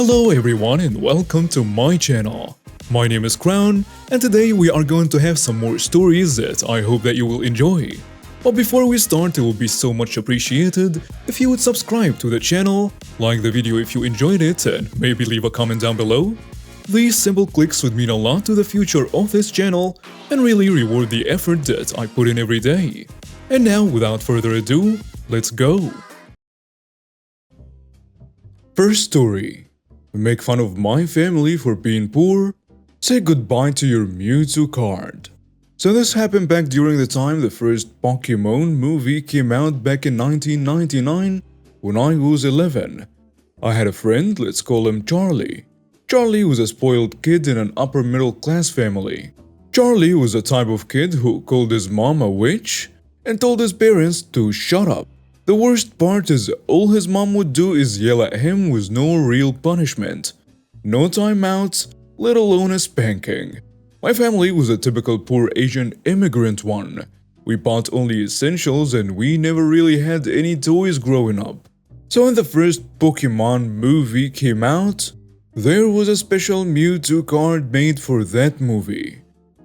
Hello everyone and welcome to my channel. My name is Crown and today we are going to have some more stories that I hope that you will enjoy. But before we start, it will be so much appreciated if you would subscribe to the channel, like the video if you enjoyed it, and maybe leave a comment down below. These simple clicks would mean a lot to the future of this channel and really reward the effort that I put in every day. And now, without further ado, let's go! First story. Make fun of my family for being poor? Say goodbye to your Mewtwo card. So this happened back during the time the first Pokemon movie came out back in 1999 when I was 11. I had a friend, let's call him Charlie. Charlie was a spoiled kid in an upper middle class family. Charlie was the type of kid who called his mom a witch and told his parents to shut up. The worst part is all his mom would do is yell at him with no real punishment. No timeouts, let alone a spanking. My family was a typical poor Asian immigrant one. We bought only essentials and we never really had any toys growing up. So when the first Pokemon movie came out, there was a special Mewtwo card made for that movie.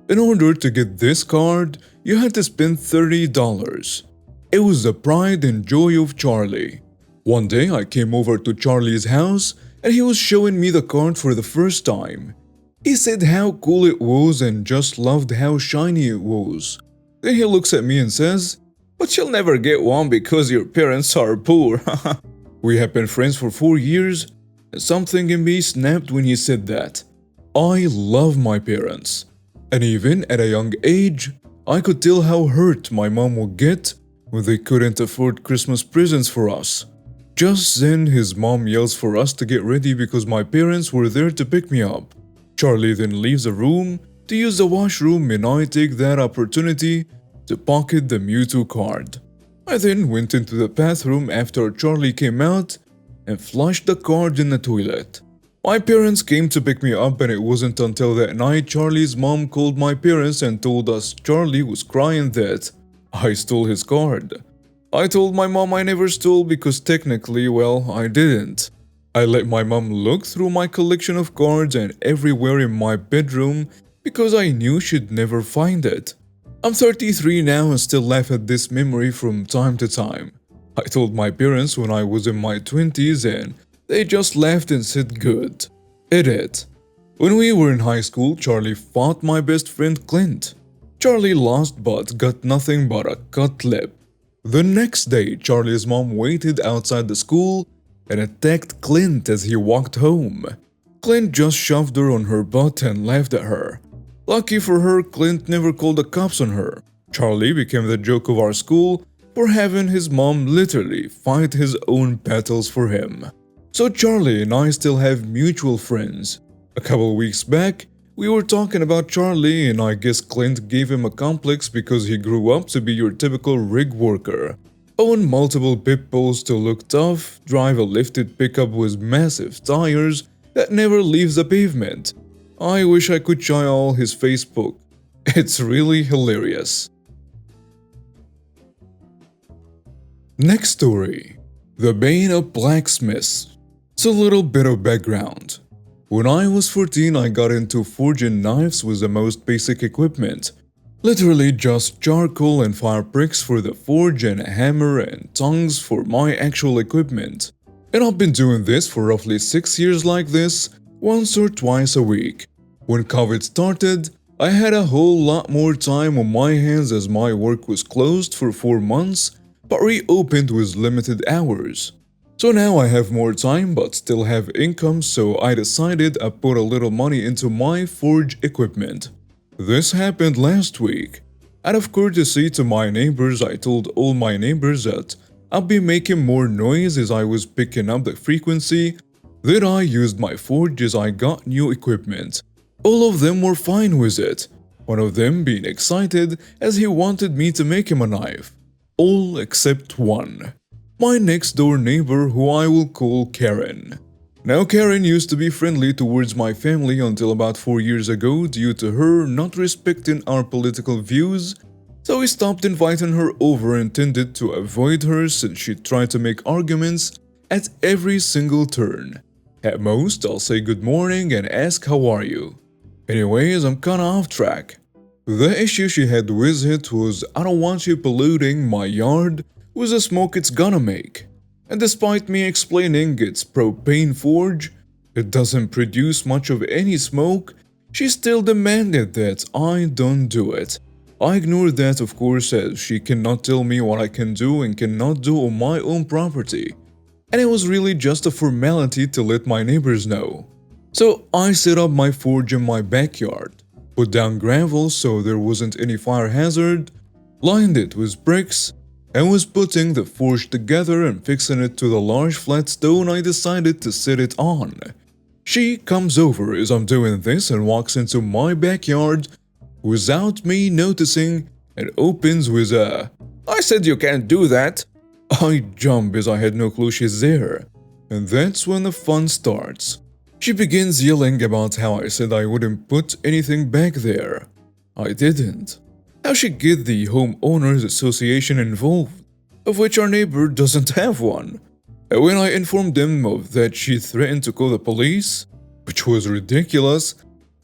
In order to get this card, you had to spend $30. It was the pride and joy of Charlie. One day I came over to Charlie's house and he was showing me the card for the first time. He said how cool it was and just loved how shiny it was. Then he looks at me and says, "But you'll never get one because your parents are poor." We have been friends for 4 years and something in me snapped when he said that. I love my parents. And even at a young age, I could tell how hurt my mom would get when they couldn't afford Christmas presents for us. Just then, his mom yells for us to get ready because my parents were there to pick me up. Charlie then leaves the room to use the washroom and I take that opportunity to pocket the Mewtwo card. I then went into the bathroom after Charlie came out and flushed the card in the toilet. My parents came to pick me up and it wasn't until that night Charlie's mom called my parents and told us Charlie was crying that I stole his card. I told my mom I never stole because technically, well, I didn't. I let my mom look through my collection of cards and everywhere in my bedroom because I knew she'd never find it. I'm 33 now and still laugh at this memory from time to time. I told my parents when I was in my 20s and they just laughed and said good. Edit. When we were in high school, Charlie fought my best friend Clint. Charlie lost but got nothing but a cut lip. The next day, Charlie's mom waited outside the school and attacked Clint as he walked home. Clint just shoved her on her butt and laughed at her. Lucky for her, Clint never called the cops on her. Charlie became the joke of our school for having his mom literally fight his own battles for him. So Charlie and I still have mutual friends. A couple weeks back, we were talking about Charlie and I guess Clint gave him a complex because he grew up to be your typical rig worker. Own multiple pit bulls to look tough, drive a lifted pickup with massive tires that never leaves the pavement. I wish I could show all his Facebook. It's really hilarious. Next story. The Bane of Blacksmiths. It's a little bit of background. When I was 14, I got into forging knives with the most basic equipment. Literally just charcoal and fire bricks for the forge and a hammer and tongs for my actual equipment. And I've been doing this for roughly 6 years like this, once or twice a week. When COVID started, I had a whole lot more time on my hands as my work was closed for 4 months, but reopened with limited hours. So now I have more time but still have income, so I decided I put a little money into my forge equipment. This happened last week. Out of courtesy to my neighbors, I told all my neighbors that I'd be making more noise as I was picking up the frequency. Then I used my forge as I got new equipment. All of them were fine with it, one of them being excited as he wanted me to make him a knife. All except one. My next door neighbor, who I will call Karen. Now Karen used to be friendly towards my family until about 4 years ago due to her not respecting our political views, so we stopped inviting her over and tended to avoid her since she tried to make arguments at every single turn. At most, I'll say good morning and ask how are you. Anyways, I'm kinda off track. The issue she had with it was I don't want you polluting my yard with the smoke it's gonna make. And despite me explaining it's propane forge, it doesn't produce much of any smoke, she still demanded that I don't do it. I ignored that, of course, as she cannot tell me what I can do and cannot do on my own property. And it was really just a formality to let my neighbors know. So I set up my forge in my backyard, put down gravel so there wasn't any fire hazard, lined it with bricks, and was putting the forge together and fixing it to the large flat stone I decided to set it on. She comes over as I'm doing this and walks into my backyard without me noticing and opens with a, "I said you can't do that." I jump as I had no clue she's there, and that's when the fun starts. She begins yelling about how I said I wouldn't put anything back there. I didn't. How she get the homeowners association involved, of which our neighbor doesn't have one. And when I informed them of that she threatened to call the police, which was ridiculous,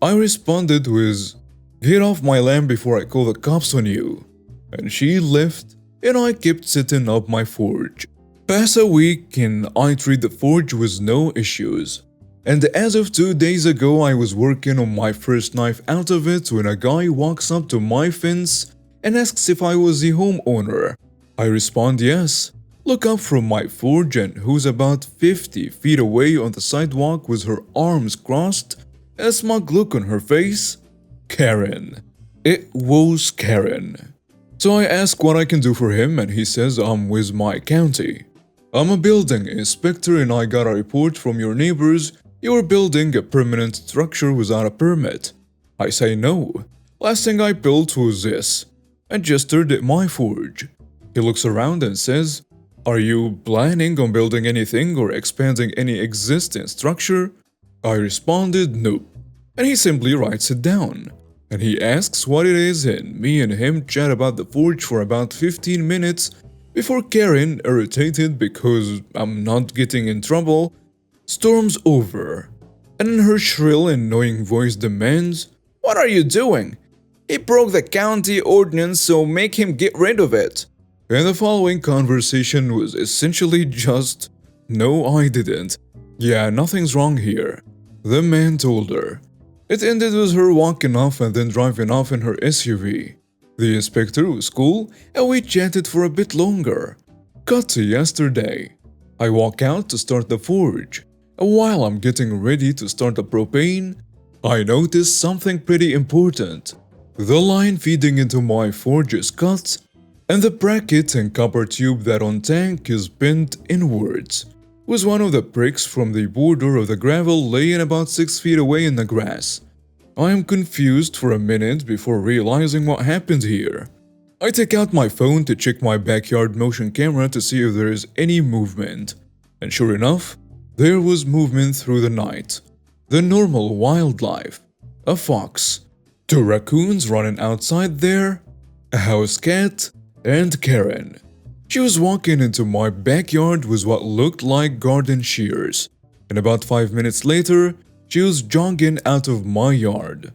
I responded with, "Get off my land before I call the cops on you." And she left, and I kept setting up my forge. Pass a week and I treat the forge with no issues. And as of 2 days ago, I was working on my first knife out of it when a guy walks up to my fence and asks if I was the homeowner. I respond yes, look up from my forge and who's about 50 feet away on the sidewalk with her arms crossed, a smug look on her face. Karen. It was Karen. So I ask what I can do for him and he says I'm with my county. "I'm a building inspector and I got a report from your neighbors you were building a permanent structure without a permit." I say no. Last thing I built was this, and gestured at my forge. He looks around and says, "Are you planning on building anything or expanding any existing structure?" I responded nope, and he simply writes it down. And he asks what it is and me and him chat about the forge for about 15 minutes before Karen, irritated because I'm not getting in trouble, storms over, and in her shrill, annoying voice demands, "What are you doing? He broke the county ordinance, so make him get rid of it." And the following conversation was essentially just, "No, I didn't. Yeah, nothing's wrong here," the man told her. It ended with her walking off and then driving off in her SUV. The inspector was cool, and we chatted for a bit longer. Cut to yesterday. I walk out to start the forge. And while I'm getting ready to start the propane, I notice something pretty important. The line feeding into my forge is cut, and the bracket and copper tube that on tank is bent inwards, with one of the bricks from the border of the gravel laying about 6 feet away in the grass. I am confused for a minute before realizing what happened here. I take out my phone to check my backyard motion camera to see if there is any movement, and sure enough, there was movement through the night. The normal wildlife. A fox, 2 raccoons running outside there, a house cat, and Karen. She was walking into my backyard with what looked like garden shears, and about 5 minutes later, she was jogging out of my yard.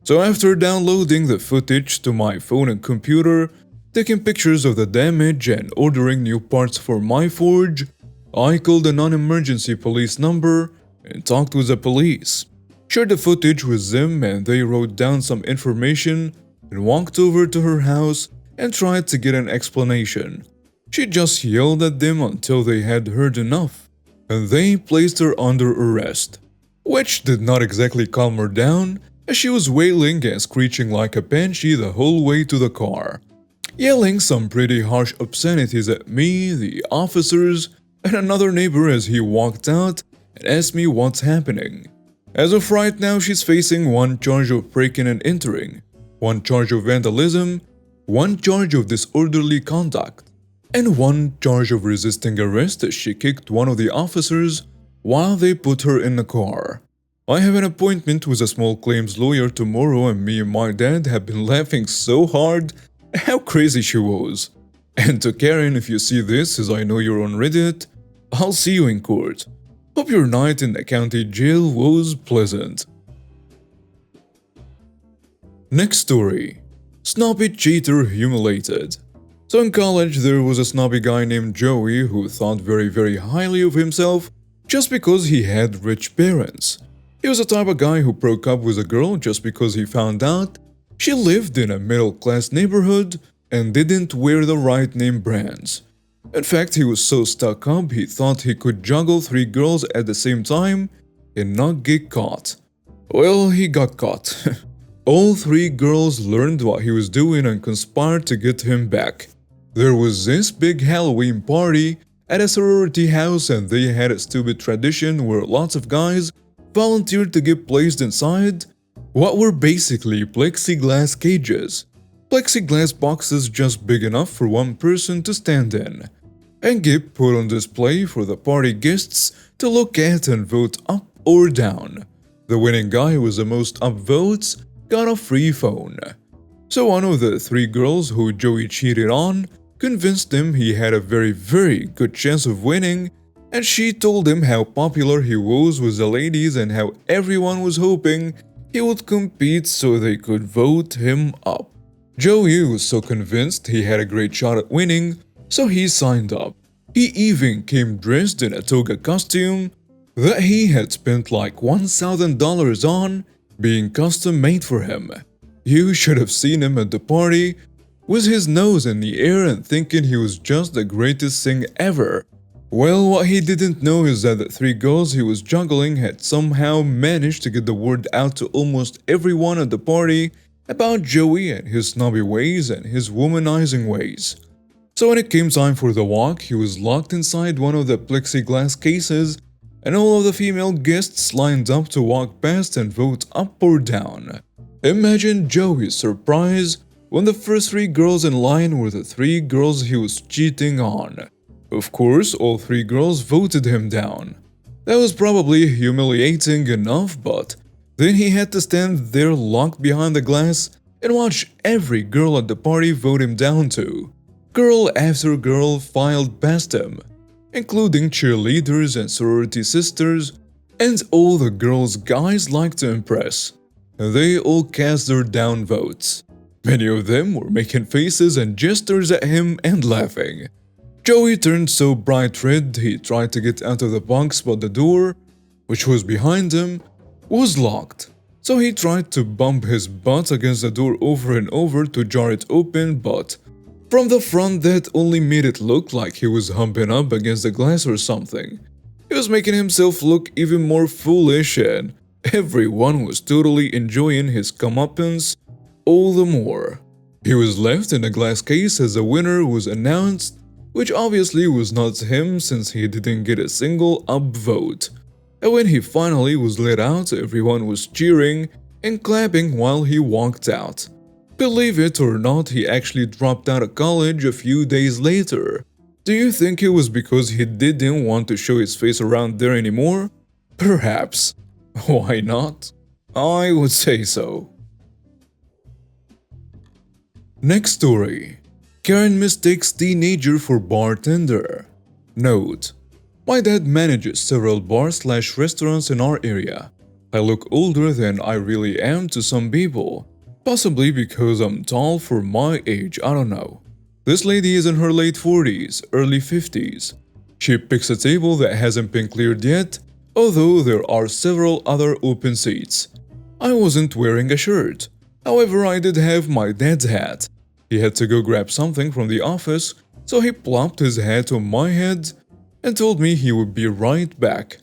So after downloading the footage to my phone and computer, taking pictures of the damage and ordering new parts for my forge, I called a non-emergency police number and talked with the police. Shared the footage with them and they wrote down some information and walked over to her house and tried to get an explanation. She just yelled at them until they had heard enough, and they placed her under arrest, which did not exactly calm her down as she was wailing and screeching like a banshee the whole way to the car, yelling some pretty harsh obscenities at me, the officers, and another neighbor as he walked out and asked me what's happening. As of right now, she's facing 1 charge of breaking and entering, 1 charge of vandalism, 1 charge of disorderly conduct, and 1 charge of resisting arrest as she kicked one of the officers while they put her in the car. I have an appointment with a small claims lawyer tomorrow and me and my dad have been laughing so hard at how crazy she was. And to Karen, if you see this, as I know you're on Reddit, I'll see you in court. Hope your night in the county jail was pleasant. Next story. Snobby cheater humiliated. So in college, there was a snobby guy named Joey who thought very highly of himself just because he had rich parents. He was the type of guy who broke up with a girl just because he found out she lived in a middle-class neighborhood and didn't wear the right name brands. In fact, he was so stuck up he thought he could juggle 3 girls at the same time and not get caught. Well, he got caught. All 3 girls learned what he was doing and conspired to get him back. There was this big Halloween party at a sorority house, and they had a stupid tradition where lots of guys volunteered to get placed inside what were basically plexiglass cages. Plexiglass boxes just big enough for one person to stand in, and get put on display for the party guests to look at and vote up or down. The winning guy with the most upvotes got a free phone. So one of the 3 girls who Joey cheated on convinced him he had a very good chance of winning, and she told him how popular he was with the ladies and how everyone was hoping he would compete so they could vote him up. Joey was so convinced he had a great shot at winning, so he signed up. He even came dressed in a toga costume that he had spent like $1,000 on being custom made for him. You should have seen him at the party with his nose in the air and thinking he was just the greatest thing ever. Well, what he didn't know is that the 3 girls he was juggling had somehow managed to get the word out to almost everyone at the party about Joey and his snobby ways and his womanizing ways. So when it came time for the walk, he was locked inside one of the plexiglass cases, and all of the female guests lined up to walk past and vote up or down. Imagine Joey's surprise when the first 3 girls in line were the 3 girls he was cheating on. Of course, all 3 girls voted him down. That was probably humiliating enough, but then he had to stand there locked behind the glass and watch every girl at the party vote him down too. Girl after girl filed past him, including cheerleaders and sorority sisters, and all the girls guys like to impress. They all cast their down votes. Many of them were making faces and gestures at him and laughing. Joey turned so bright red he tried to get out of the box, but the door, which was behind him, was locked. So he tried to bump his butt against the door over and over to jar it open, but from the front that only made it look like he was humping up against the glass or something. He was making himself look even more foolish, and everyone was totally enjoying his comeuppance all the more. He was left in a glass case as the winner was announced, which obviously was not him since he didn't get a single upvote. And when he finally was let out, everyone was cheering and clapping while he walked out. Believe it or not, he actually dropped out of college a few days later. Do you think it was because he didn't want to show his face around there anymore? Perhaps. Why not? I would say so. Next story. Karen mistakes teenager for bartender. Note: my dad manages several bars/restaurants in our area. I look older than I really am to some people. Possibly because I'm tall for my age, I don't know. This lady is in her late 40s, early 50s. She picks a table that hasn't been cleared yet, although there are several other open seats. I wasn't wearing a shirt. However, I did have my dad's hat. He had to go grab something from the office, so he plopped his hat on my head and told me he would be right back.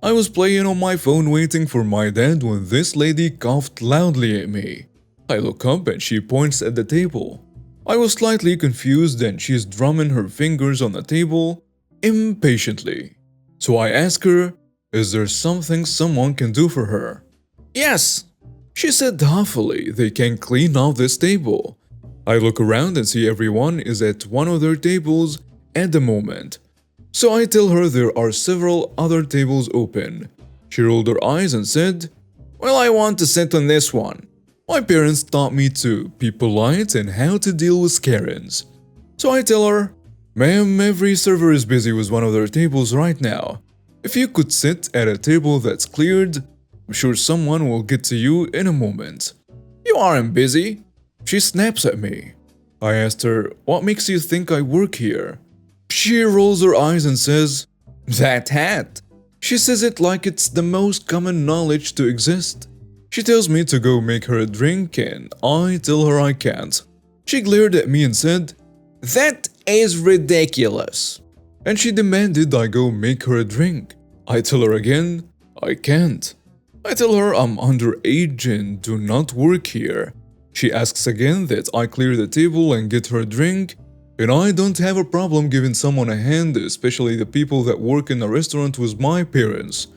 I was playing on my phone waiting for my dad when this lady coughed loudly at me. I look up and she points at the table. I was slightly confused and she's drumming her fingers on the table impatiently. So I ask her, is there something someone can do for her? Yes, she said huffily, they can clean off this table. I look around and see everyone is at one of their tables at the moment. So I tell her there are several other tables open. She rolled her eyes and said, well, I want to sit on this one. My parents taught me to be polite and how to deal with Karens. So I tell her, ma'am, every server is busy with one of their tables right now. If you could sit at a table that's cleared, I'm sure someone will get to you in a moment. You aren't busy. She snaps at me. I asked her, what makes you think I work here? She rolls her eyes and says, that hat. She says it like it's the most common knowledge to exist. She tells me to go make her a drink and I tell her I can't. She glared at me and said, that is ridiculous. And she demanded I go make her a drink. I tell her again, I can't. I tell her I'm underage and do not work here. She asks again that I clear the table and get her a drink, and I don't have a problem giving someone a hand, especially the people that work in a restaurant with my parents.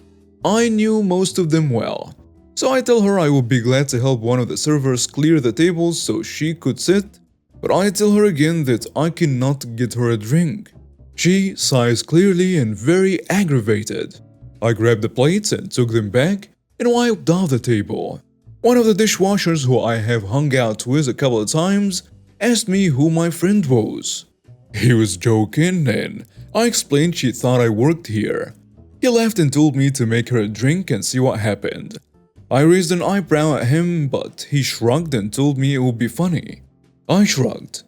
I knew most of them well. So I tell her I would be glad to help one of the servers clear the tables so she could sit, but I tell her again that I cannot get her a drink. She sighs clearly and very aggravated. I grabbed the plates and took them back and wiped off the table. One of the dishwashers who I have hung out with a couple of times asked me who my friend was. He was joking and I explained she thought I worked here. He laughed and told me to make her a drink and see what happened. I raised an eyebrow at him, but he shrugged and told me it would be funny. I shrugged.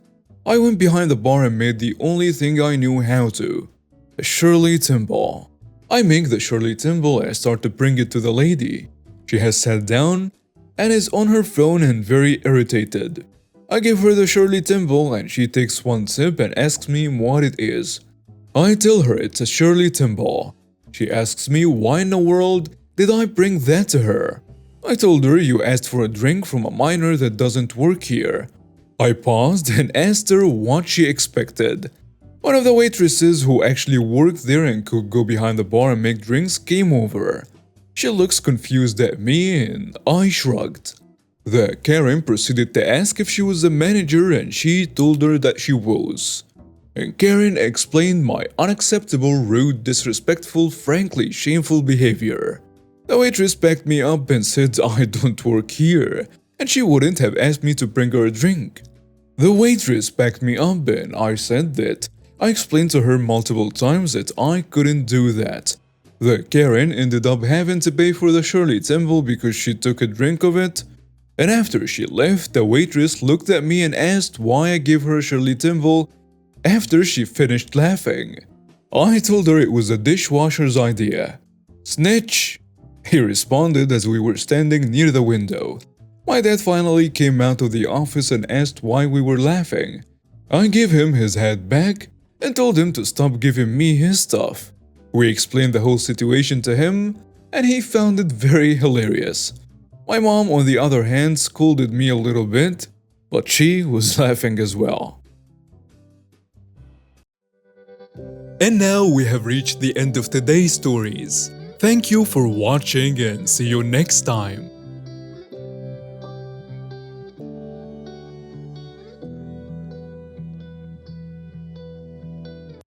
I went behind the bar and made the only thing I knew how to, a Shirley Temple. I make the Shirley Temple and start to bring it to the lady. She has sat down and is on her phone and very irritated. I give her the Shirley Temple and she takes one sip and asks me what it is. I tell her it's a Shirley Temple. She asks me why in the world did I bring that to her. I told her you asked for a drink from a minor that doesn't work here. I paused and asked her what she expected. One of the waitresses who actually worked there and could go behind the bar and make drinks came over. She looks confused at me and I shrugged. The Karen proceeded to ask if she was the manager and she told her that she was. And Karen explained my unacceptable, rude, disrespectful, frankly shameful behavior. The waitress backed me up and said I don't work here and she wouldn't have asked me to bring her a drink. The waitress backed me up and I said that I explained to her multiple times that I couldn't do that. The Karen ended up having to pay for the Shirley Temple because she took a drink of it. And after she left, the waitress looked at me and asked why I gave her a Shirley Temple after she finished laughing. I told her it was the dishwasher's idea. Snitch! He responded as we were standing near the window. My dad finally came out of the office and asked why we were laughing. I gave him his hat back and told him to stop giving me his stuff. We explained the whole situation to him and he found it very hilarious. My mom, on the other hand, scolded me a little bit, but she was laughing as well. And now we have reached the end of today's stories. Thank you for watching and see you next time.